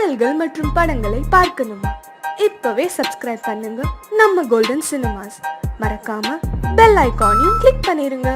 பாடல்கள் மற்றும் படங்களை பார்க்கணுமா? இப்பவே சப்ஸ்கிரைப் பண்ணுங்க நம்ம கோல்டன் சினிமாஸ். மறக்காம பெல் ஐகானையும் கிளிக் பண்ணிருங்க.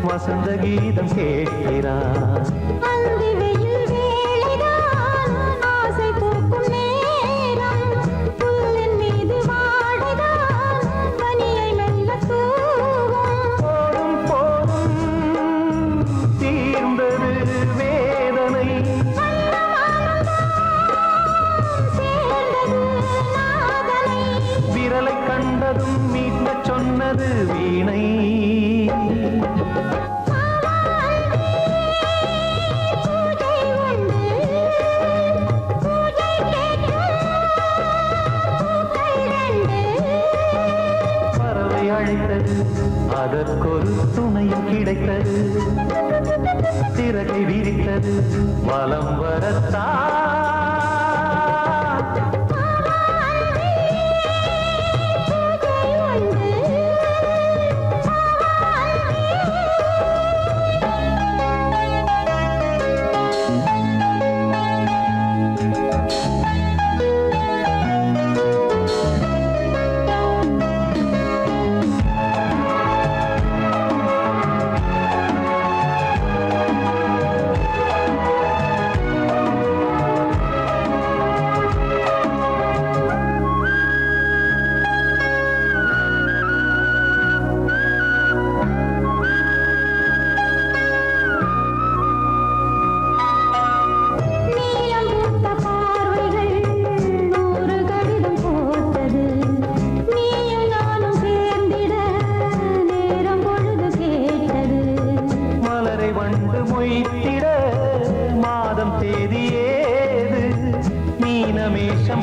வசந்த கீதம் கேட்கிறான். ஆசை தூக்கும் நேரம் புல்லின் மீது வாடுதான் பனியை மெல்ல போதும் போதும் தீர்ந்தது வேதனை சேர்ந்தது நாதனை விரலை கண்டதும் மீட்ட சொன்னது வீணை. அதற்கொரு துணையும் கிடைத்தது, சிறகை விரித்தது வலம் வரத்தான்.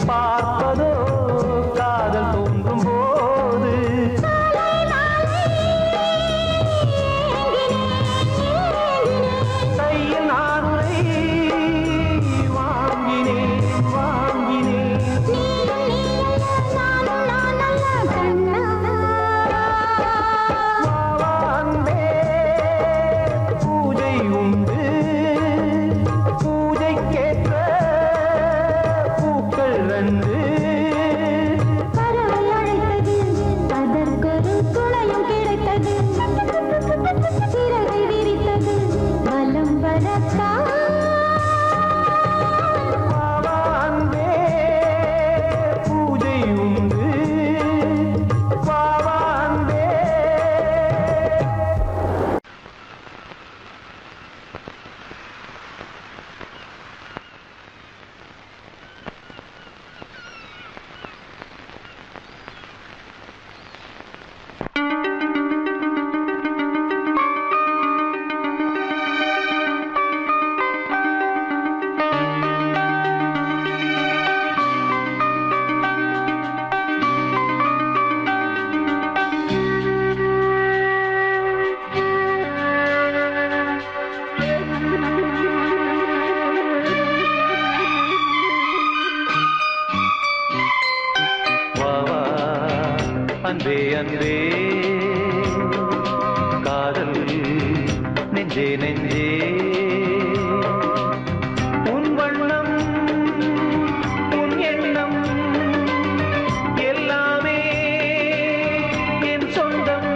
பார்ப்பதோ காதல் தோன்றும் போது கையில் நானுரை வாங்கினேன் வாங்கினேன். பூஜை உண்டு, பூஜைக்கேற்ற பூக்கள் ரெண்டு. அன்பே அன்பே காதல் நெஞ்சே நெஞ்சே உன் வண்ணம் உன் எண்ணம் எல்லாமே என் சொந்தம்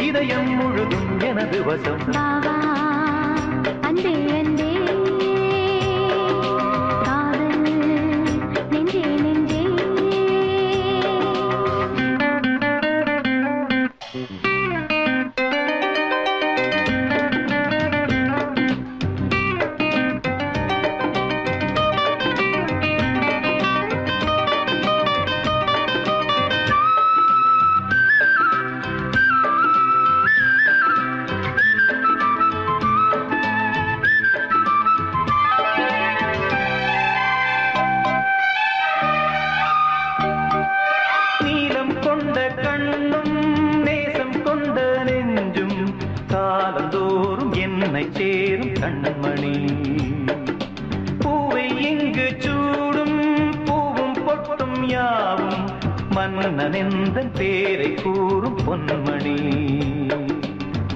இதயம் முழுதும் எனது வசம் பாவா அன்பே அன்பே காதல் நெஞ்சே நெஞ்சே நீலம் கொண்ட கண்ணும் நேசம் கொண்ட நெஞ்சும் காலந்தோறும் என்னை சேரும் கண்மணி பூவை இங்கு சூடும் பூவும் பொட்டும் யாவும் மன்னன் எந்தன் பேரை கூறும் பொன்மணி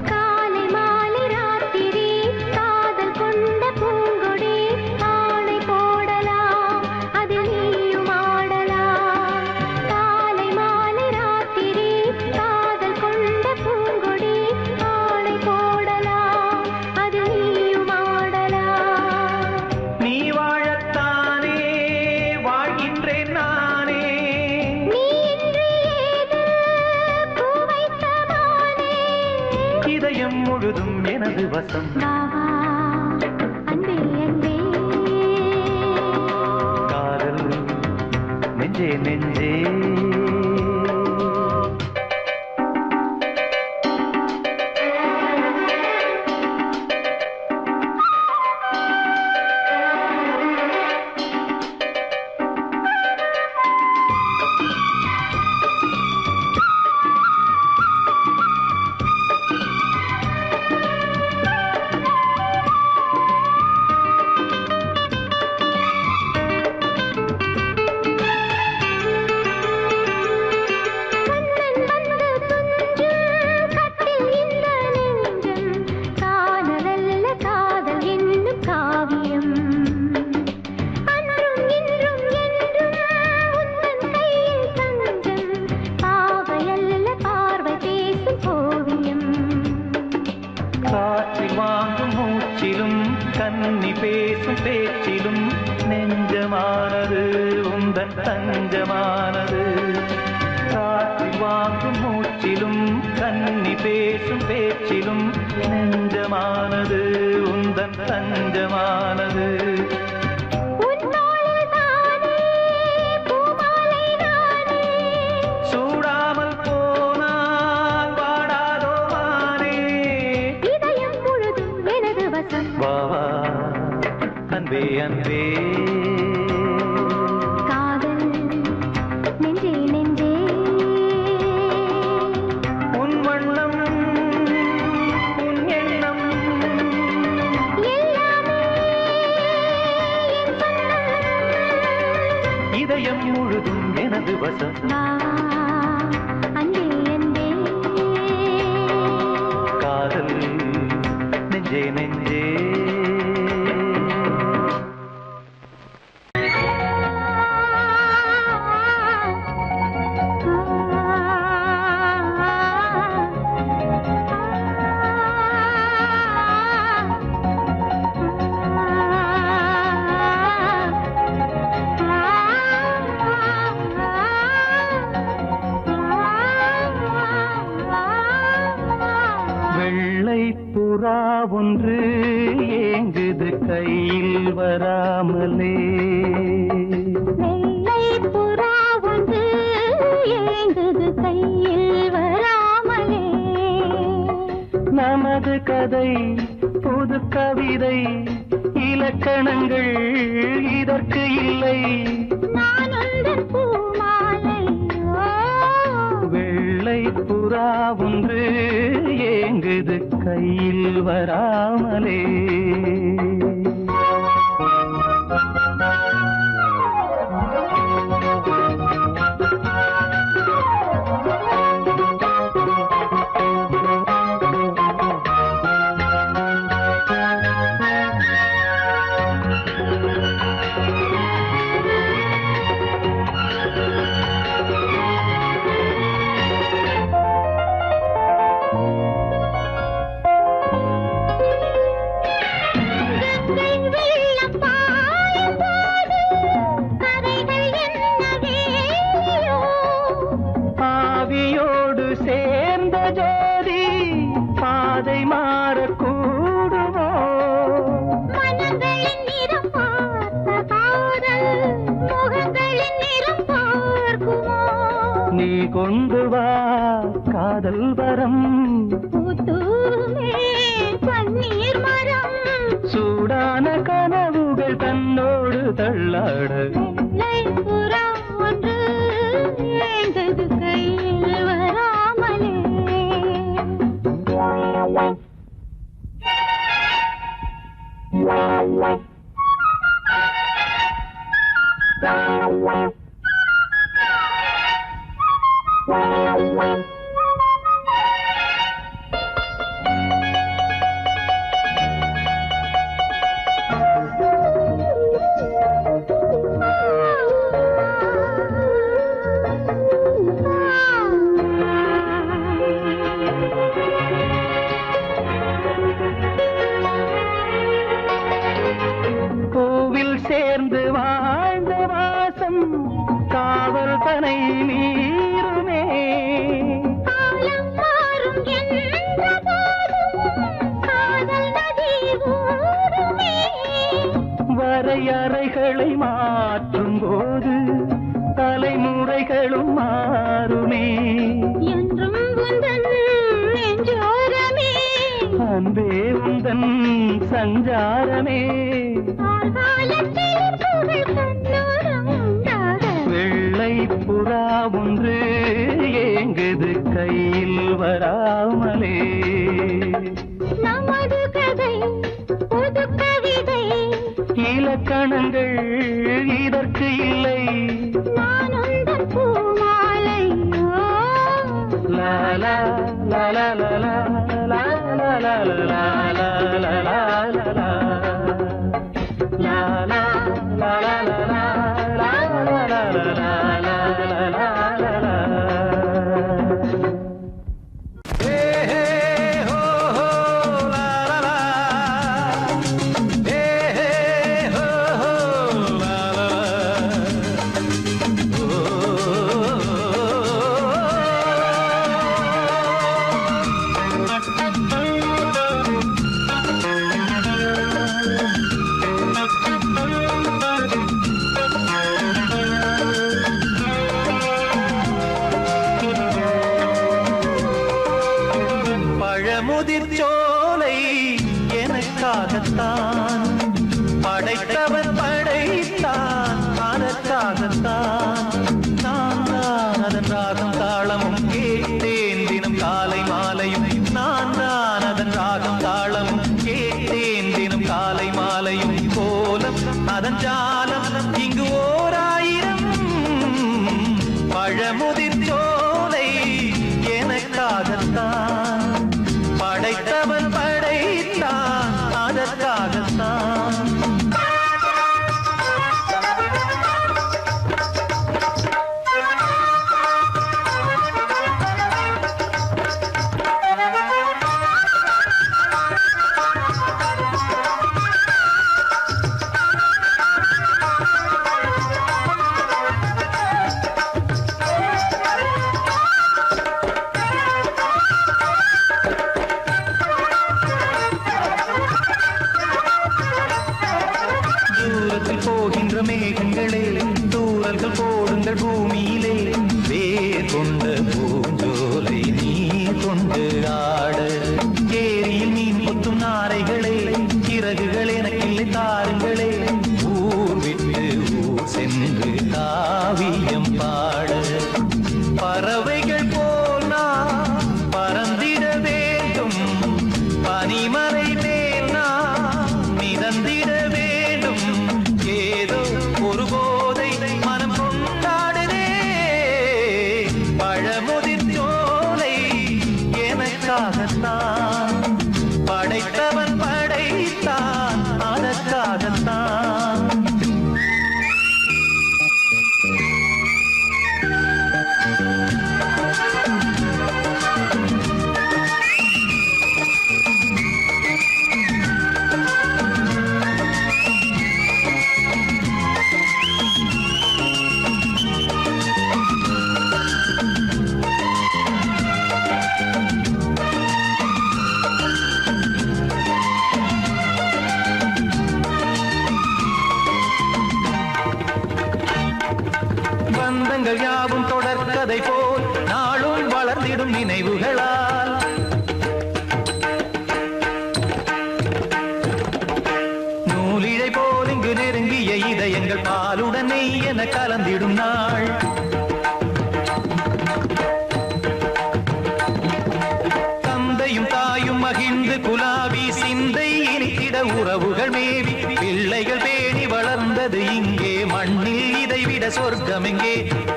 காலை மாலை ராத்திரி காதல் கொண்ட பூங்கொடி ஆணை போடலாம் அதில் நீயும் ஆடலாம் காலை மாலை ராத்திரி காதல் கொண்ட பூங்கொடி ஆணை போடலாம் அதில் நீயும் ஆடலாம் நீ வாழத்தானே வாழ்கின்றேன் நானே நீ இன்று ஏது பூ வைத்த மானே இதயம் முழுதும் எனது வசம் பாவா அன்பே அன்பே காதல் நெஞ்சே நெஞ்சே கண்ணன் வந்து துஞ்சும் கட்டில் இந்த நெஞ்சம் காணலல்ல காதல் என்னும் காவியம் அன்றும் இன்றும் என்றும் உந்தன் கையில் தஞ்சம் பாவையல்ல பார்வை பேசும் ஓவியம் காற்றில் வாங்கும் மூச்சிலும் கன்னி பேசும் பேச்சிலும் நெஞ்சமானது உந்தன் தஞ்சமானது காற்றில் வாங்கும் மூச்சிலும் கன்னி பேசும் பேச்சிலும் நெஞ்சமானது உந்தன் தஞ்சமானது உன் தோளில் தானே பூமாலை நானே சூடாமல் போனால் வாடாதோ மானே இதயம் முழுதும் எனது வசம் வாவா அன்பே அன்பே காதல் நெஞ்சே நெஞ்சே உன் வண்ணம் உன் எண்ணம் எல்லாமே என் சொந்தம் இதயம் முழுதும் எனது வசம் பாவா அன்பே அன்பே காதல் நெஞ்சே நெஞ்சே வெள்ளை புறா ஒன்று ஏங்குது கையில் வராமலே வெள்ளை புறா ஒன்று ஏங்குது கையில் வராமலே நமது கதை புது கவிதை இலக்கணங்கள் இதற்கு இல்லை நான் உந்தன் பூமாலை வெள்ளை புறா ஒன்று ஏங்குது கையில் வராமலே காதல் வரம் பூத்தூமே பன்னீர் மரம் சூடான கனவுகள் தன்னோடு தள்ளாட வெள்ளை புறா ஒன்று ஏந்தது கையில் வராமலே கோவில் சேர்ந்து வாழ்ந்த வாசம் காவல் தனை மீறுமே காலம் மாறும் என்ற போதும் காதல் நதி ஓடுமே வரையறைகளை மாற்றும் போது தலைமுறைகளும் மாறுமே என்றும் உந்தன் நெஞ்சோரமே அன்பே உந்தன் சஞ்சாரமே காலத்தில் புகழ் கண்ணோரம் உண்டாக வெள்ளை புறா ஒன்று ஏங்குது கையில் வராமலே நமது கதை புது கவிதை இலக்கணங்கள் இதற்கு இல்லை நான் உந்தன் பூமாலை லா லா லா லா லா லா லா லா லா லா லா லா லா லா லா. La la la la la la la la la la la la la. Hey hey ho ho la la la. Hey hey ho ho la la la. Pazhamudhir Solai எனக்காகத்தான் படைத்தவன் படைத்தான் அதற்காகத்தான் நான் தான் அதன் ராகம் தாளமும் கேட்டேன் தினம் காலை மாலையும் நான் தான் அதன் ராகம் தாளமும் கேட்டேன் தினம் காலை மாலையும் கோலம் அதன் ஜாலம் இங்கு ஓராயிரம் பழமுதிர் சோலை எனக்காகத்தான் படைத்தவன் படைத்தான் அதற்காகத்தான் தூரத்தில் போகின்ற மேகங்களே தூரல்கள் போடுங்கள் பூமியிலே வேர் கொண்ட பூஞ்சோலை நீர் கொண்டு ஆட ஏரியில் மீன் கொத்தும் நாரைகளே இறகுகள் எனக்கில்லை தாருங்களே ஊர் விட்டு ஊர் சென்று காவியம் பாட பறவைகள் போல் நான் பறந்திட வேண்டும் பனிமலை மேல் நான் மிதந்திட வேண்டும் ஏதோ ஒரு போதை மனம் கொண்டாடுதே பழமுதிர் சோலை எனக்காகத்தான் படைத்தவன் படைத்தான் அதற்காகத்தான் பந்தங்கள் யாவும் தொடர்கதை போல் நாளும் வளர்ந்திட மலர்ந்திடும் நினைவுகளால் நூலிழை போல் இங்கு நெருங்கிய இதயங்கள் பாலுடன் நெய் என கலந்திடும் நாள் தந்தையும் தாயும் மகிழ்ந்து குலாவி சிந்தை இனித்திட உறவுகள் மேவி பிள்ளைகள் பேணி வளர்ந்தது இங்கே மண்ணில் இதைவிட சொர்க்கம் எங்கே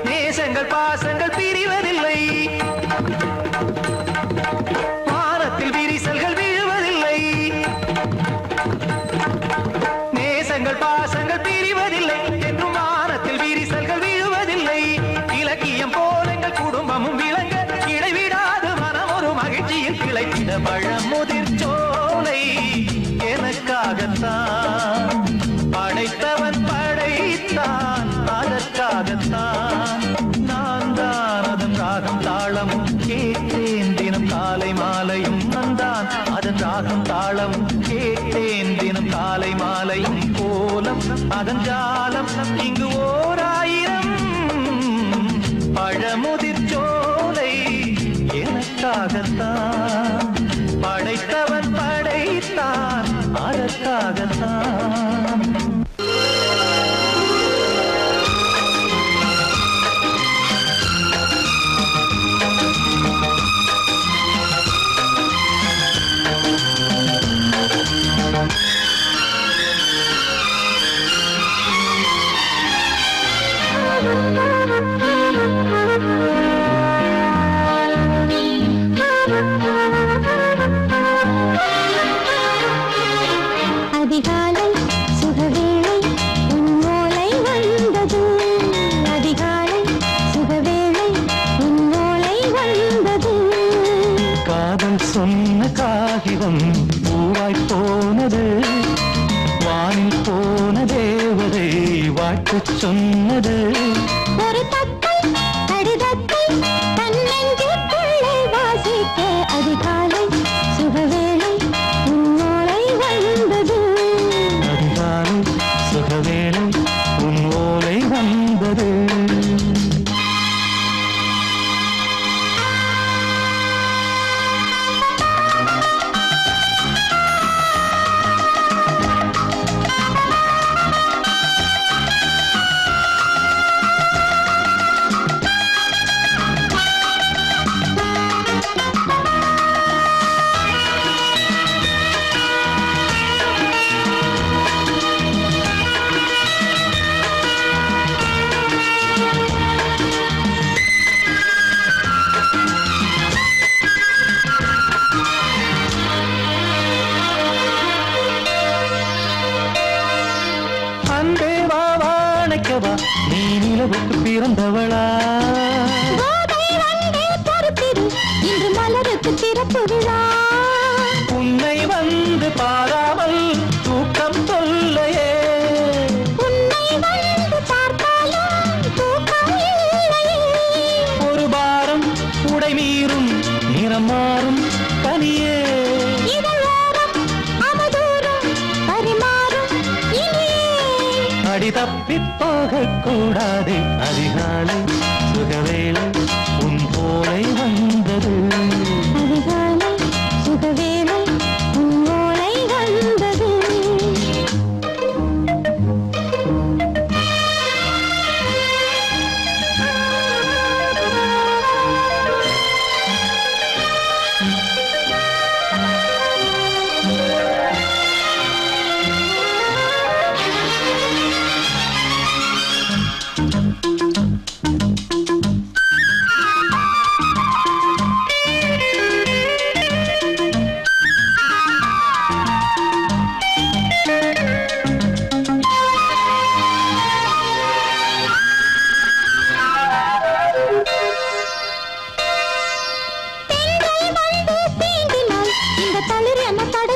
நேசங்கள் பாசங்கள் பிரிவதில்லை வானத்தில் விரிசல்கள் விழுவதில்லை நேசங்கள் பாசங்கள் பிரிவதில்லை என்றும் வானத்தில் விரிசல்கள் விழுவதில்லை இலக்கியம் போல எங்கள் குடும்பமும் விளங்க இடைவிடாது மனம் ஒரு மகிழ்ச்சியில் கிளைத்திட பழமுதிர் சோலை எனக்காகத்தான் படைத்தவன் படைத்தான் அதற்காகத்தான் நான் தான் அதன் ராகம் தாளமும் கேட்டேன் தினம் காலை மாலையும் நந்தான் அதன் ராகம் தாளமும் கேட்டேன் தினம் காலை மாலையும் கோலம் அதன் ஜாலம் இங்கு ஓர் ஆயிரம் பழமுதிர் சோலை எனக்காகத்தான் படைத்தவன் படைத்தான் அதற்காகத்தான் அதிகாலை சுகவேளை உன் ஓலை வந்தது அதிகாலை சுகவேளை உன் ஓலை வந்தது காதல் சொன்ன காகிதம் பூவாய் போனது வானில் போன தேவதை வாழ்த்து சொன்னது ஒரு தத்தை கடிதத்தை தன்னெஞ்சுக்குள்ளே வாசிக்க அதிகாலை சுகவேளை உன் ஓலை வந்தது அதிகாலை சுகவேளை உன் ஓலை வந்தது அன்பே வா வாழைக்கவா நீ நிலவுக்கு பிறந்தவளா கோதை வந்தே பொறுத்திரு இன்று மலருக்கு திறப்பு விழா உன்னை வந்து பாராமல் தூக்கம் சொல்லையே உன்னை வந்து பார்த்தாலும் தூக்கம் இல்லையே ஒரு பாரம் உடை மீறும் நிறம் மாறும் தனியே இதழோரம் அவதூறம் பரிமாறும் இனியே அடி தப்பிப் போகக் கூடாது அதிகாலை சுகவேளை உன் போலை வந்தது அதிகாலை சுகவேளை உன் ஓலை வந்தது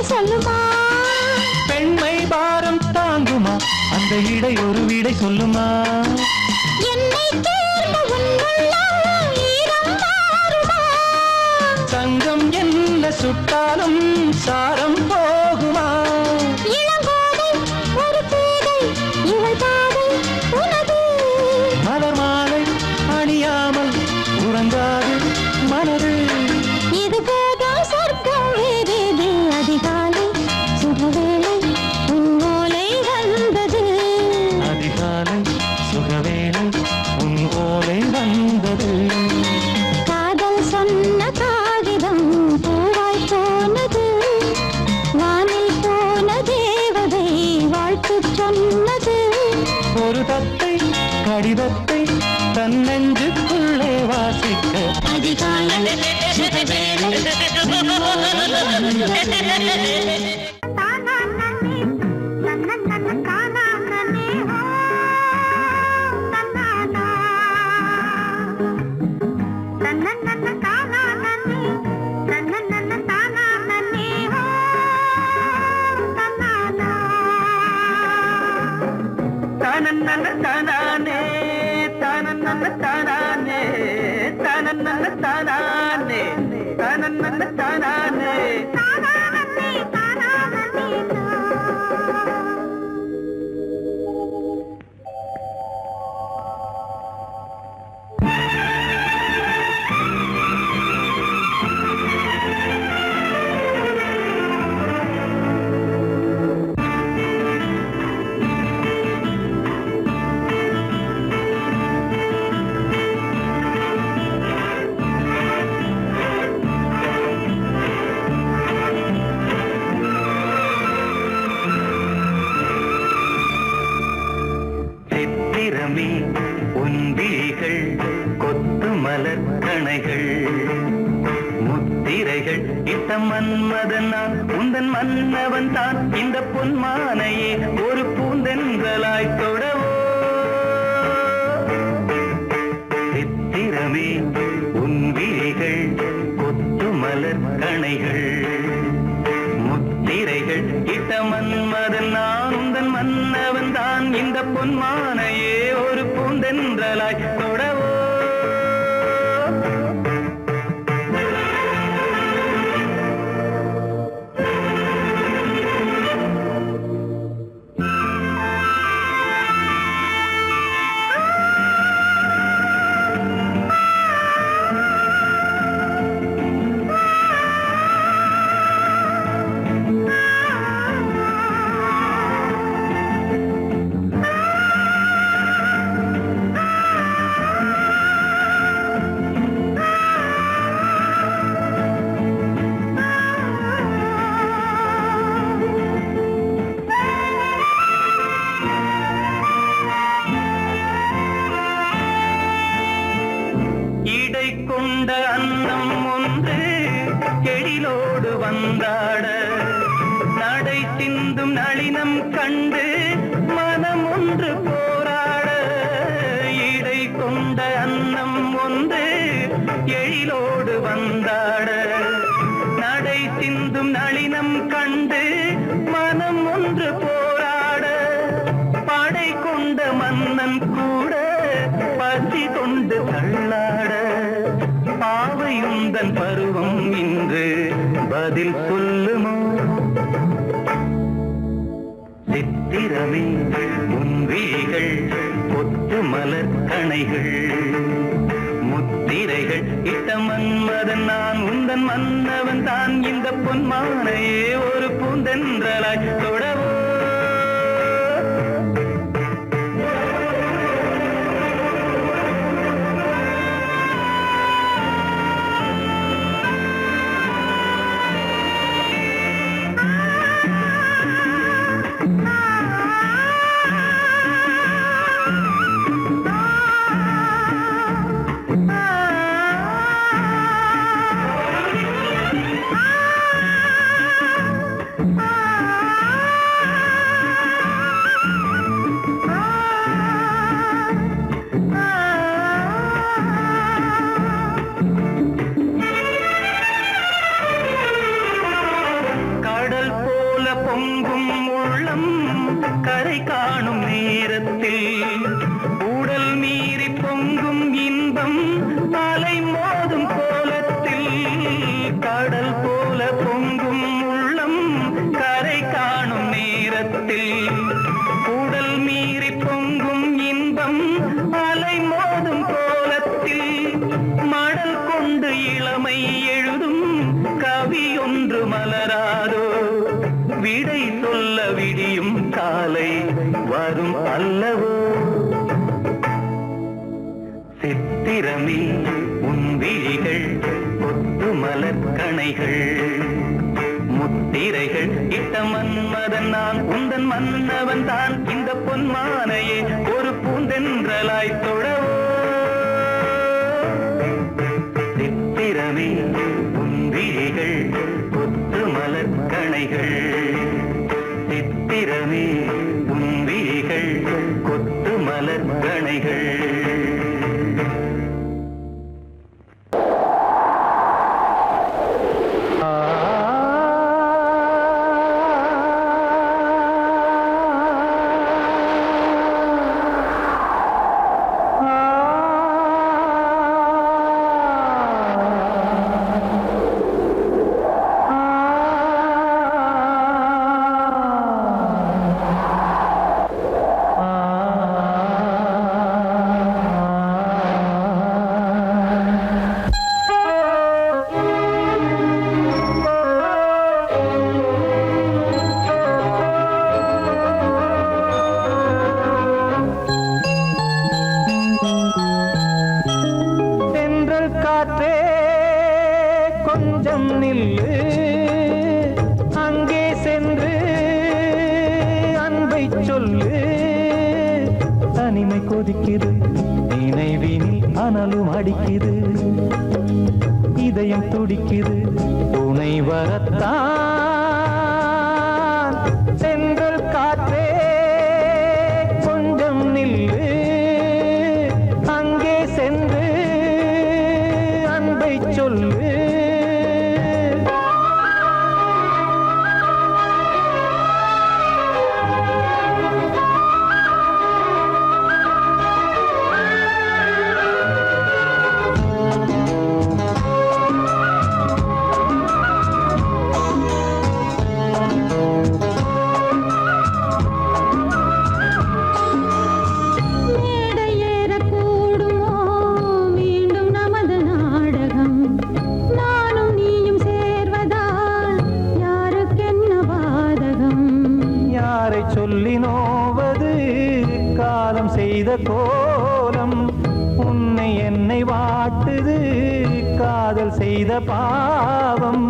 சொல்லுமா பெண்மை பாரம் தாங்குமா அந்த இடை ஒரு விடை சொல்லுமா என்னை தேர்ந்த உன்னுள்ளம் ஈரம் மாறுமா சங்கம் என்ன சுட்டாலும் சாரம் போகுமா இளங்கோதை ஒரு பேதை இவள் பாதை உனது மலர் மாலை அணியாமல் உறங்காது மனது உள்ளது ஒரு தத்தை கடிதத்தை தன் நெஞ்சுக்குள்ளே வாசிக்க அதிகாலை சுகவேளை தானே தானே தானே தானே தானே தானே சித்திரமே உந்திகள் கொத்து மலர் கணைகள் முத்திரைகள் இட்ட மன்மதன் நான் உந்தன் மன்னவன் தான் இந்த பொன்மானையே ஒரு பூந்தென்றலாய் தொடவோ சித்திரமே உந்திகள் கொத்து மலர் கணைகள் முத்திரைகள் இட்ட மன்மதன் நான் உந்தன் மன்னவன் தான் இந்த பொன்மானையே ஒரு பூந்தென்றலாய் தொடவோ இடை கொண்ட அன்னம் ஒன்று எழிலோடு வந்தாட நடை சிந்தும் நளினம் கண்டு மனம் ஒன்று போராட இடை கொண்ட அன்னம் ஒன்று எழிலோடு வந்தாட நடை சிந்தும் நளினம் கண்டு மனம் ஒன்று போராட படை கொண்ட மன்னன் கூட பசி கொண்டு தள்ளாட பாவையுந்தன் பருவம் இன்று பதில் சொல்லுமோ சித்திரமே உன்விழிகள் கொத்து மலர் கணைகள் முத்திரைகள் இட்ட மன்மதன் நான் உந்தன் மன்னவன் தான் இந்த பொன்மானையே ஒரு பூந்தென்றலாய் தொடவோ பொங்கும் உள்ளம் கரை காணும் நேரத்தில் உடல் மீறி பொங்கும் இன்பம் அலை மோதும் கோலத்தில் கடல் போல பொங்கும் உள்ளம் கரை காணும் நேரத்தில் உடல் மீறி பொங்கும் இன்பம் அலை மோதும் கோலத்தில் மடல் கொண்டு இளமை எழுதும் கவி ஒன்று மலராதோ விடை சொல்ல விடியும் காலை வரும் அல்லவோ சித்திரமே உன் விழிகள் கொத்து மலர் கணைகள் முத்து முத்திரைகள் இட்ட மன்மதன் நான் உந்தன் மன்னவன் தான் இந்த பொன்மானையே ஒரு பூந்தென்றலாய் தொழவோ சித்திரமே உந்திரிகள் கொத்து மலர் கணைகள் சித்திரமே உந்திரிகள் கொத்து மலர் கணைகள் கொஞ்சம் நில்லு அங்கே சென்று அன்பை சொல்லு தனிமை கொதிக்குது நினைவினில் அனலும் அடிக்குது இதயம் துடிக்குது துணை வரத்தான் சென்றல் காற்றே கொஞ்சம் நில்லு அங்கே சென்று அன்பை சொல்லு சொல்லினோவது காலம் செய்த கோலம் உன்னை என்னை வாட்டுது காதல் செய்த பாவம்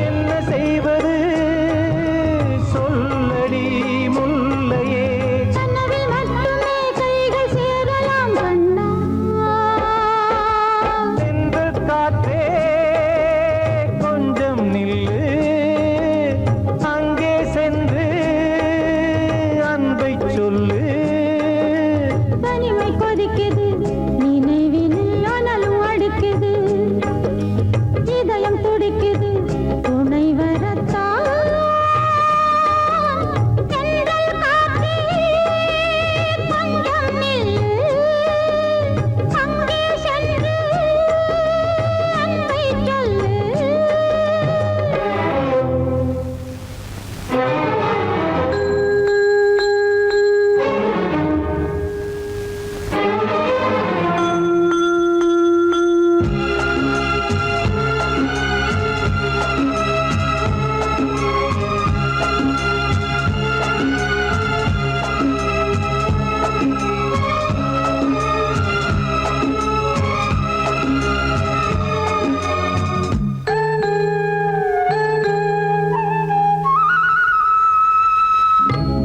என்ன செய்வது சொல்லடி முல்லையே சென்று காற்றே கொஞ்சம் நில்லு அங்கே சென்று அன்பை சொல்லு தனிமை கொதிக்குது நினைவினில் அனலும் அடிக்குது இதயம் துடிக்குது துணை வரத்தான் தென்றல் காற்றே கொஞ்சம் நில்லு அங்கே சென்று அன்பை சொல்லு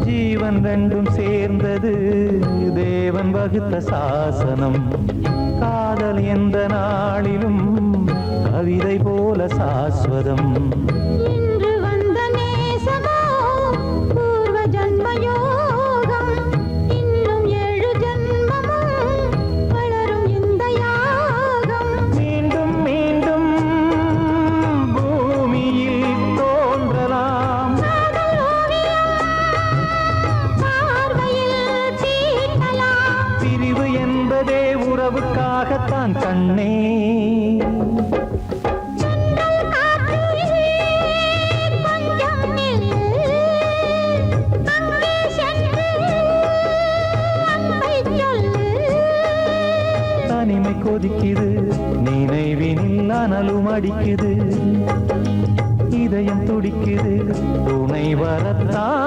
ஜீவன் ரெண்டும் சேர்ந்தது தேவன் வகுத்த சாசனம் காதல் எந்த நாளிலும் கவிதை போல சாஸ்வதம் இன்று வந்த நேசமோ பூர்வ ஜன்ம யோகம் இன்னும் 7 ஜன்மமும் வளரும் இந்த யாகம் மீண்டும் மீண்டும் பூமியில் தோன்றலாம் காதல் ஓவியம் பார்வையில் தீட்டலாம் பிரிவு என்பதே உறவுக்காகத்தான் கண்ணே தென்றல் காற்றே கொஞ்சம் நில்லு அங்கே சென்று அன்பை சொல்லு தனிமை கொதிக்குது நினைவினில் அனலும் அடிக்குது இதயம் துடிக்குது துணை வரத்தான்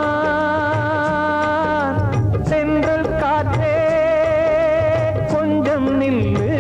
சென்றல் காற்றே கொஞ்சம் நில்லு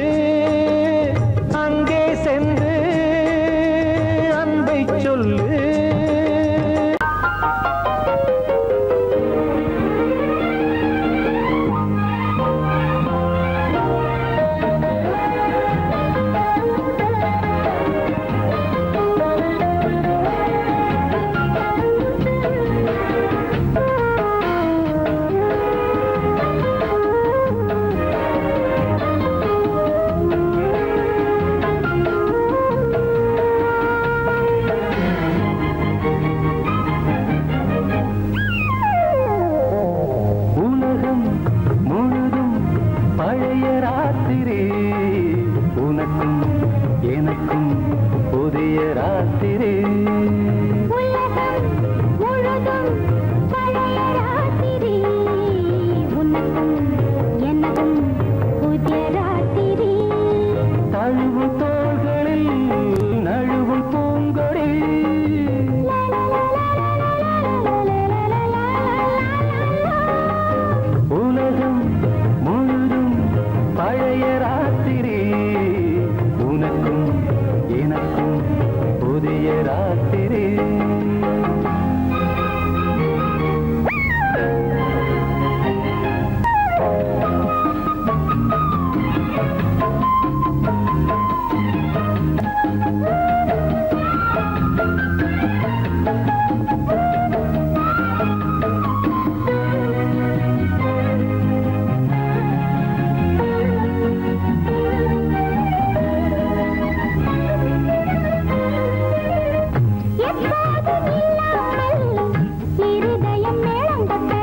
இருதயம் மேளம் கொட்ட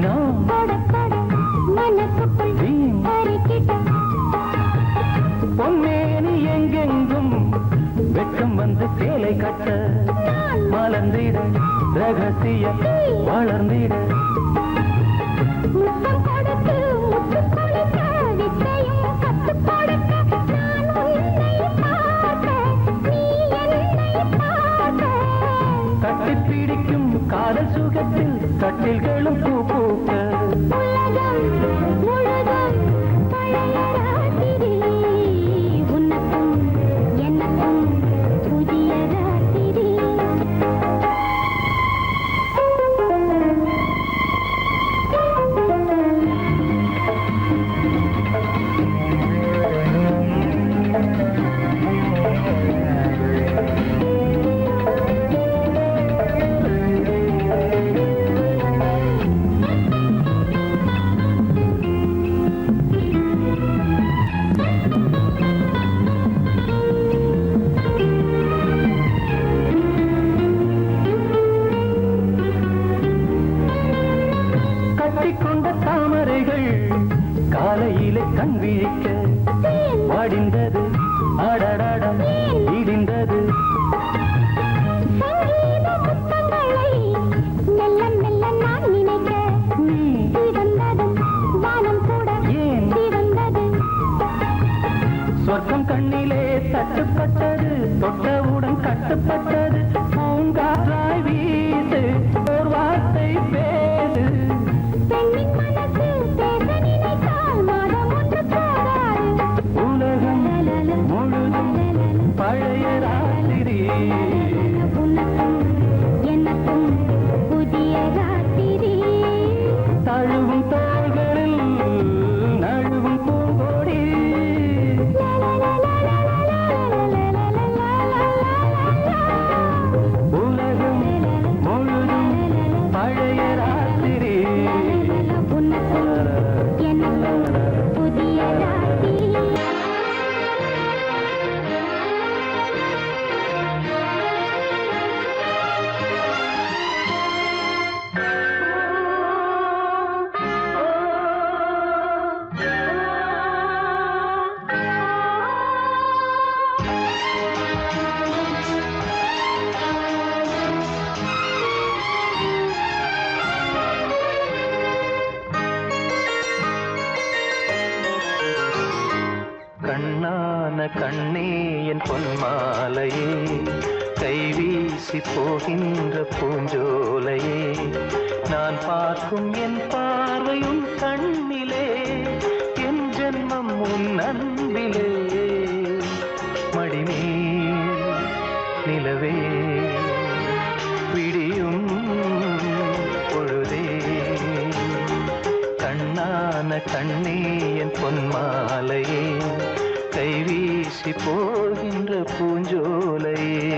நான் கொட கொட மனசுக்குள் வீண் அரிக்கிட்ட பொன்னேனி எங்கெங்கும் வெட்கம் வந்து சேலை கட்ட மலர்ந்திட ரகசிய வளர்ந்திட முத்தம் கொடுத்து முத்து கொடுக்க வித்தையும் கத்து கொடுக்க நான் உன்னை பார்க்க நீ என்னை பார்க்க கட்டி பிடிக்கும் காதல் சுகத்தில் கட்டில்களும் பூ பூக்க உலகம் முழுதும் பழைய ராத்திரி உனக்கும் எனக்கும் புதிய ராத்திரி கட்டிக்கொண்ட தாமரைகள் காலையிலே கண் விழிக்க வாடிந்தது அடடடம் இடிந்தது சங்கீத முத்தங்களை மெல்ல மெல்ல நான் நினைக்க நீ சிவந்ததும் வானம் கூட ஏன் சிவந்தது சொர்க்கம் கண்ணிலே தட்டுப்பட்டது தொட்டவுடன் கட்டுப்பட்டது பூங்காற்றாய் வீசு ஒரு வார்த்தை பேசு பெண்ணின் மனசு பேச நினைத்தால் மாதம் ஒன்று போகாது உலகம் முழுதும் பழைய ராத்திரி உனக்கும் எனக்கும் புதிய ராத்திரி தழுவும் தோள்களில் நழுவும் பூங்கோடி உலகம் முழுதும் பழைய ராத்திரி உனக்கும் எனக்கும் புதிய ராத்திரி கண்ணான கண்ணே என் பொன்மாலையே கைவீசி போகின்ற பூஞ்சோலையே நான் பார்க்கும் என் பார்வையும் கண்ணிலே என் ஜென்மம் உன் அன்பிலே மடிமேல் நிலவே விடியும் பொழுதே கண்ணான கண்ணே என் பொன்மாலையே கைவீசி போகின்ற பூஞ்சோலையே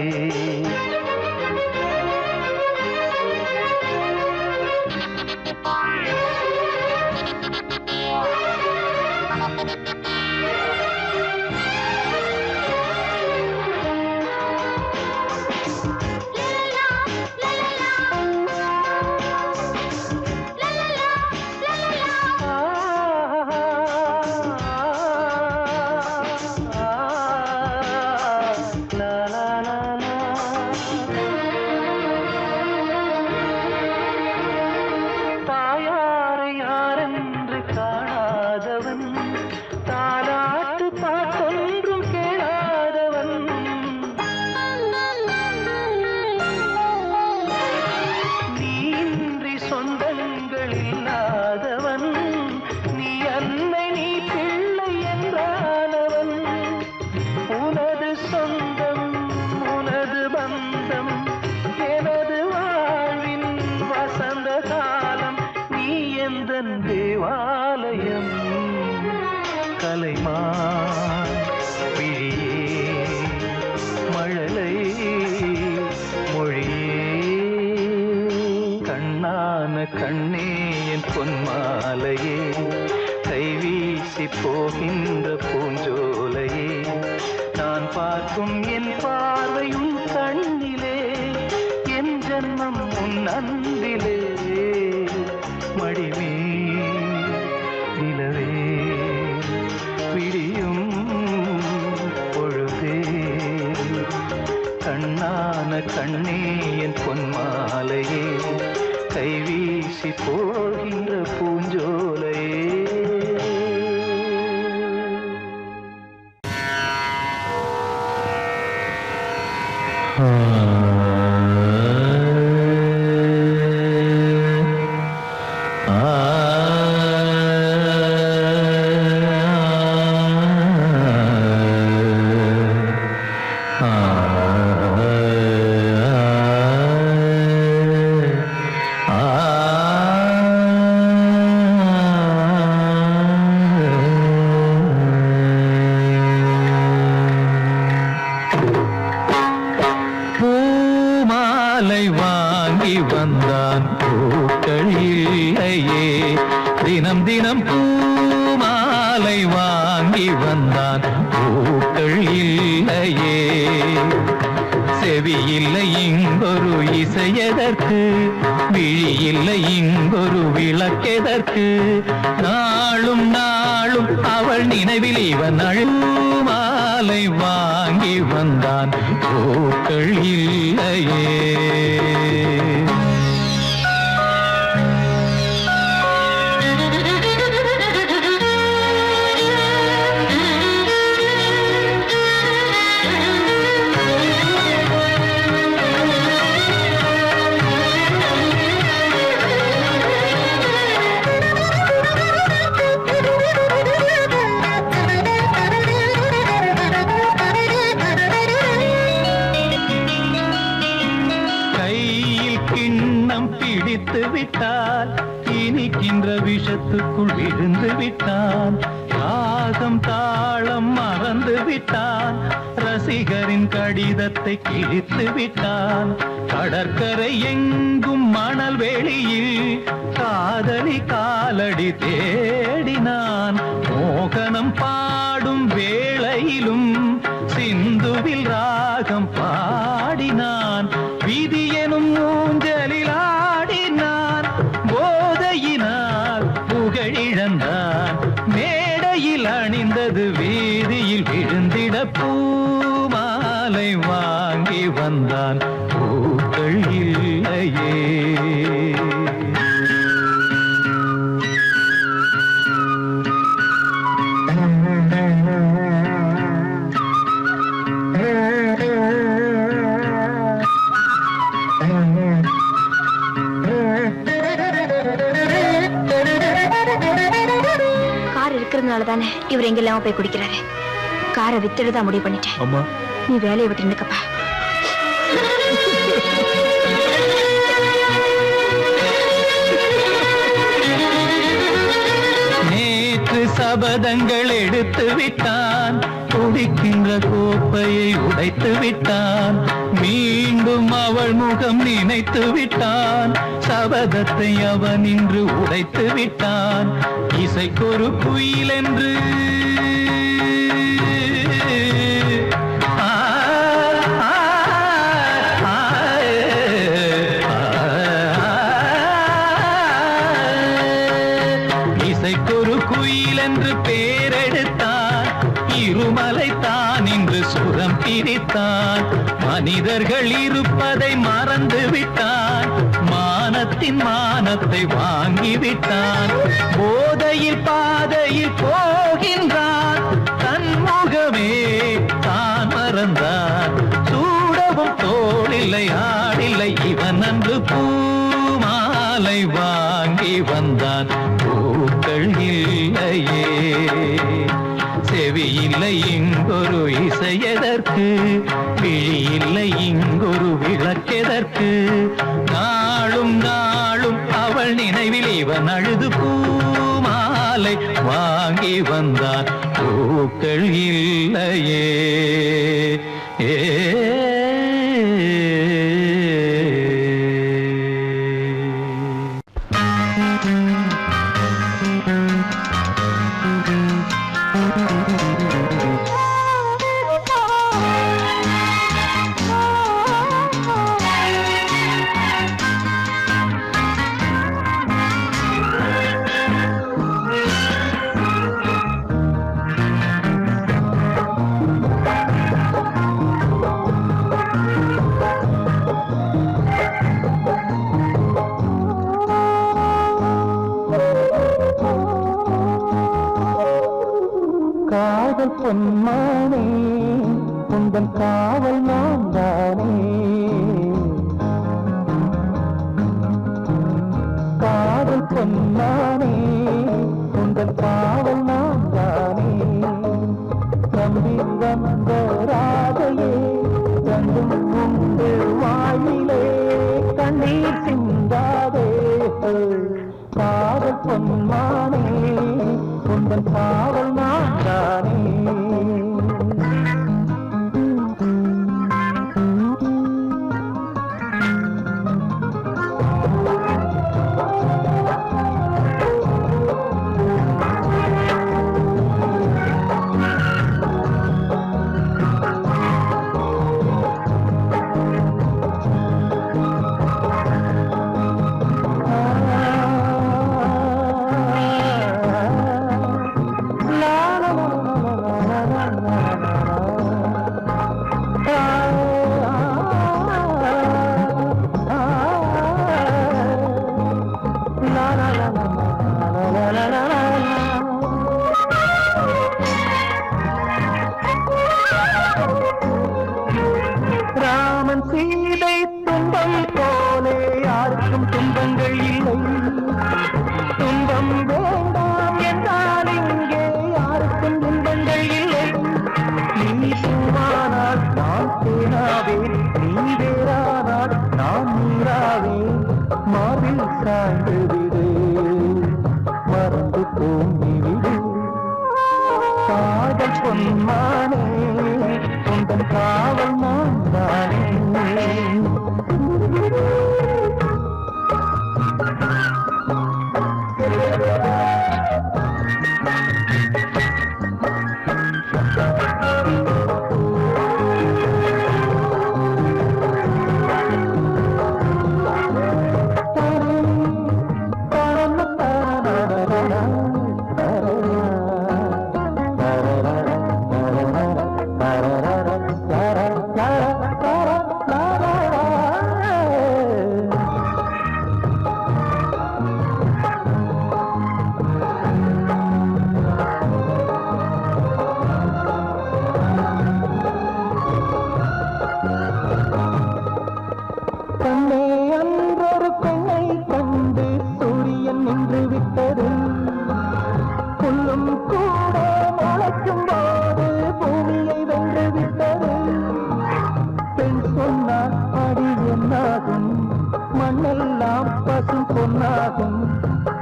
தாயாரை யாரென்று காணாதவன் தாலாட்டு பாட்டொன்றும் கேளாதவன் நீன்றி சொந்தங்கள் இல்லாதவன் நீ அன்னை நீ பிள்ளை என்றானவன் உனது சொந்தம் உனது பந்தம் எனது வாழ்வின் வசந்த காலம் நீ எந்தன் தேவாலயம் கலைமான் விழியே மழலை மொழியே கண்ணான கண்ணே என் பொன்மாலையே கைவீசி போகின்ற பூஞ்சோலையே நான் பார்க்கும் என் பார்வையும் கண்ணிலே என் ஜன்மம் உன் அன்பிலே மடிமே நிலவே விடியும் பொழுதே கண்ணான கண்ணே என் பொன்மாலையே கைவீசி போகின்ற பூஞ்சோலையே தினம் தினம் பூமாலை வாங்கி வந்தான் பூக்கள் இல்லையே செவி இல்லை இங்கொரு இசையதற்கு விழி இல்லை இங்கொரு விளக்கெதற்கு நாளும் நாளும் அவள் நினைவில் இவன் அழுமாலை வாங்கி வந்தான் பூக்கள் இல்லையே விட்டால் இனிக்கின்ற விஷத்துக்குள் விழுந்து விட்டான் ராகம் தாளம் மறந்து விட்டான் ரசிகரின் கடிதத்தை கிழித்து விட்டான் கடற்கரை எங்கும் மணல் வெளியில் காதலி காலடி தேடினான் மோகனம் பாடும் வேளையிலும் சிந்துவில் ராகம் பாடினான் விதி எனும் ஊஞ்சலில் புகழிழந்தான் மேடையில் அணிந்தது வீதியில் விழுந்திட பூமாலை வாங்கி வந்தான் பூக்கள் இல்லையே தானே இவர் எங்கெல்லாம் போய் குடிக்கிறாரு காரை வித்துடுதான் முடிவு பண்ணிட்டேன் அம்மா நீ வேலையை விட்டு நிற்கப்பா நேற்று சபதங்கள் எடுத்து விட்டான் குடிக்கின்ற கோப்பையை உடைத்து விட்டான் மீண்டும் அவள் முகம் நினைத்து விட்டான் சபதத்தை அவன் இன்று உடைத்து விட்டான் இசைக்கொரு குயில் என்று இசைக்கொரு குயில் என்று பேரெடுத்தான் இருமலை தான் இன்று சுரம் பிரித்தான் மனிதர்கள் இருப்பதை மறந்து விட்டான் மானத்தின் மானத்தை வாங்கிவிட்டான் போதையில் பாதையில் போகின்றான் தன் முகமே தான் மறந்தான் சூடவும் தோளில்லை ஆடில்லை இவன் அன்று பூமாலை வாங்கி வந்தான் பூக்கள் இல்லையே செவி இல்லை இங்கொரு இசையதற்கு விழி இல்லை இங்கொரு விளக்கெதற்கு நாளும் நாளும் அவள் நினைவில் இவன் அழுது பூமாலை வாங்கி வந்தான் பூக்கள் இல்லையே ஏ பொன்மானே உந்தன் காவல் நான் தானே காதல் பொன்மானே உந்தன் காவல் நான் தானே நம்பி வந்த ராதையே கண்டும் உண்டு வாயிலே கண்ணீர் சிந்தாதே காதல் பொன்மானே உந்தன் காவல் நான் தானே ராமன் சீதை துன்பம் போலே யாருக்கும் துன்பங்கள் இல்லை துன்பம் வேண்டாம் என்றால் இங்கே யாருக்கும் துன்பங்கள் இல்லை நீ பூவானால் நான் தேனாவே நீ வேறானால் நான் நீராவே மாவில் சாய்ந்து விடு மறந்து தூங்கி விடு காதல் பொன்மானே உந்தன் காவல் நான் தானே கண்ணே அன்றொரு பெண்ணை கண்டு சூரியன் நின்று விட்டது புல்லும் கூட முளைக்கும் போது பூமியை வென்று விட்டது பெண் சொன்னால் அடி என்னாகும் மண்ணெல்லாம் பசும் பொன்னாகும்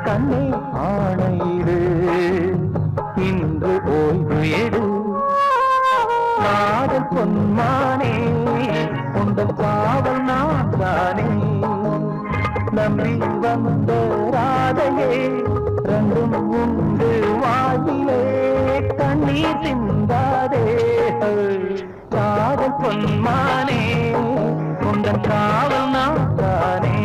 கண்ணே ஆணையிடு இன்று ஓய்வு எடு காதல் பொன்மானே உந்தன் காவல் நான் தானே நம்பி வந்த ராதையே ரெண்டும் உண்டு வாயிலே கண்ணீர் சிந்தாதே காதல் பொன்மானே உந்தன் காவல் நான் தானே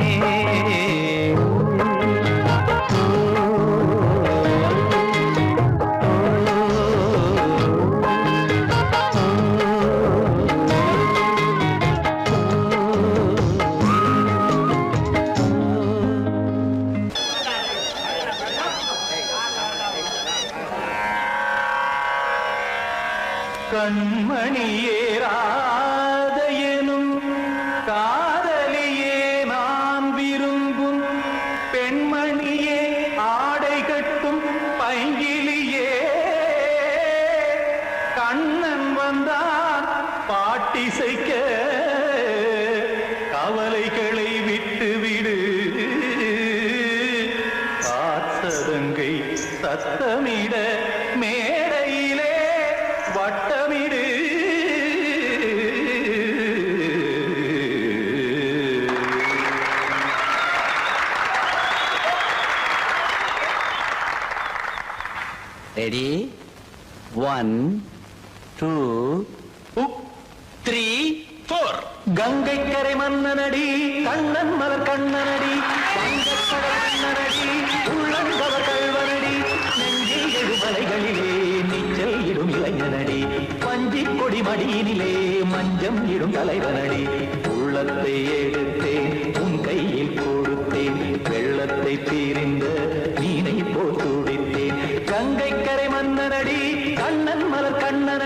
கண்மணியே ராதையனும் காதலியே நான் விரும்பும் பெண்மணியே ஆடை கட்டும் பைங்கிலியே கண்ணன் வந்தான் பாட்டிசைக்க கவலைகளை விட்டுவிடு காத்ததங்கை சத்தமிட மேடையிலே வட்டமிடு ரெடி 1 2 3 4 கங்கை கரை மன்னனடி கண்ணன் மலர் கண்ணனடி வங்கக்கடல் மன்னனடி உள்ளங்கவ கல்வனடி நெஞ்சில் எழுமலைகளிலே நீச்சல் இடும் இளைஞனடி பஞ்சி கொடி மடியினிலே மஞ்சம் இடும் தலைவனடி உள்ளத்தை எடுத்தேன் உன் கையில் கொடுத்தேன் வெள்ளத்தை தீரிந்த மீனை போல் துடித்தேன் கங்கை கரை மன்னனடி கண்ணன் மலர் கண்ணன்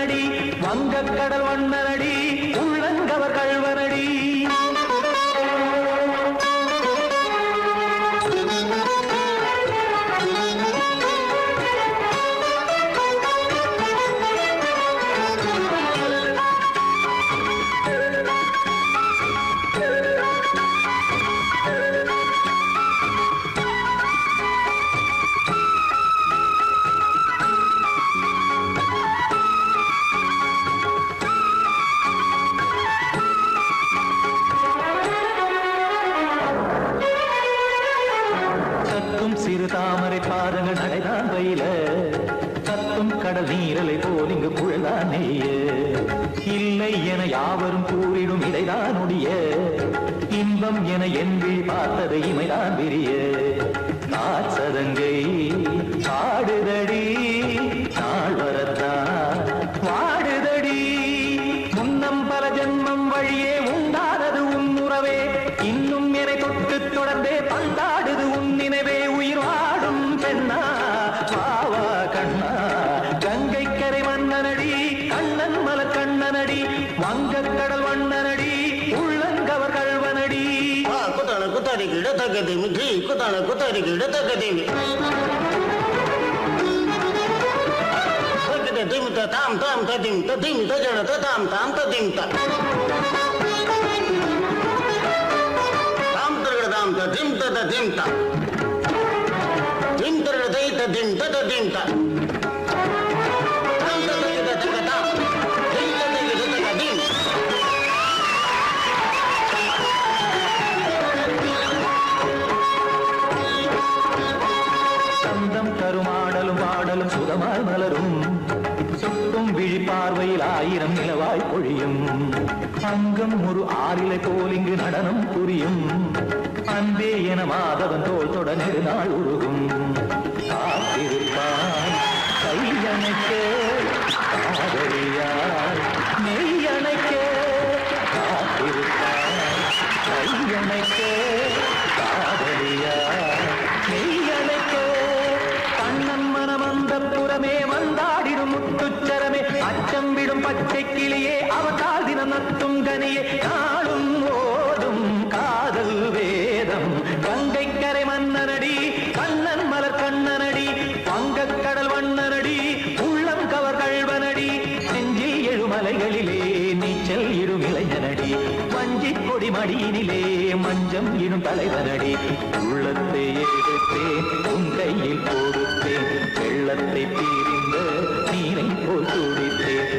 காலை பாதங்கள் நடைதான் வயில கத்தும் கடல் நீரலை போல் இங்கு புழதான் நெய்ய இல்லை என யாவரும் கூறிடும் இடைதான் உடைய இன்பம் என என்பி பார்த்தது இமைதான் விரிய நாச்சதங்கை பாடுதடி நாள் வரத்தான் வாடுதடி முன்னம் பல ஜென்மம் வழியே உண்டானது உன் உறவே இன்னும் என்னை தொட்டு தொடர்ந்தே பந்தாடுது உன் நினைவே உயிர் வாடும் பெண்ணா பாவா கண்ணா கங்கை கரை மன்னனடி கண்ணன் மல கண்ணனடி வங்கக் கடல் வண்ணனடி உள்ளங்கவர் கல்வனடி குத்தான குத்தாரி கிட தகதிமி ஜி குத்தான குத்தாரி கிட தகதிமி திமித தாம் தாம் ததிம் ததிம் தஜன தாம் தாம் ததிம் தாம் தரகட தாம் ததிம் ததிம் தாம் திம் தரகட தை ததிம் ததிம் தாம் தாம் ததகிட தகதாம் திம் ததகிட தகதிம் சந்தம் கருமாடலும் பாடலும் சுதமாய் மலரும் சுட்டும் விழி பார்வையில் ஆயிரம் நிலவாய் பொழியும் அங்கம் ஒரு ஆறிலை போல் இங்கு நடனம் புரியும் அன்பே என மாதவன் தோல் தொட நெடுநாள் உருகும் காத்திருப்பான் கையணைக்க காதலியார் மெய்யணைக்க காத்திருப்பான் கையணைக்க காதலியார் மெய்யணைக்க கண்ணன் மனமந்த புறமே வந்தாடிடும் முத்துச்சரமே அச்சம் விடும் பச்சை கிளியே அவதால் தினம் நத்தும் கனியே நாளும் ஓதும் காதல் வேதம் கங்கை கரை மன்னனடி கண்ணன் மலர் கண்ணனடி வங்கக் கடல் வண்ணனடி உள்ளம் கவர் கல்வனடி நெஞ்சில் எழுமலைகளிலே நீச்சல் இடும் இளைஞனடி வஞ்சிக் கொடி மடியினிலே மஞ்சம் இடும் தலைவனடி உள்ளத்தை எடுத்தேன் உன் கையில் கொடுத்தேன் வெள்ளத்தை பிரிந்த நீரை போல் துடித்தேன்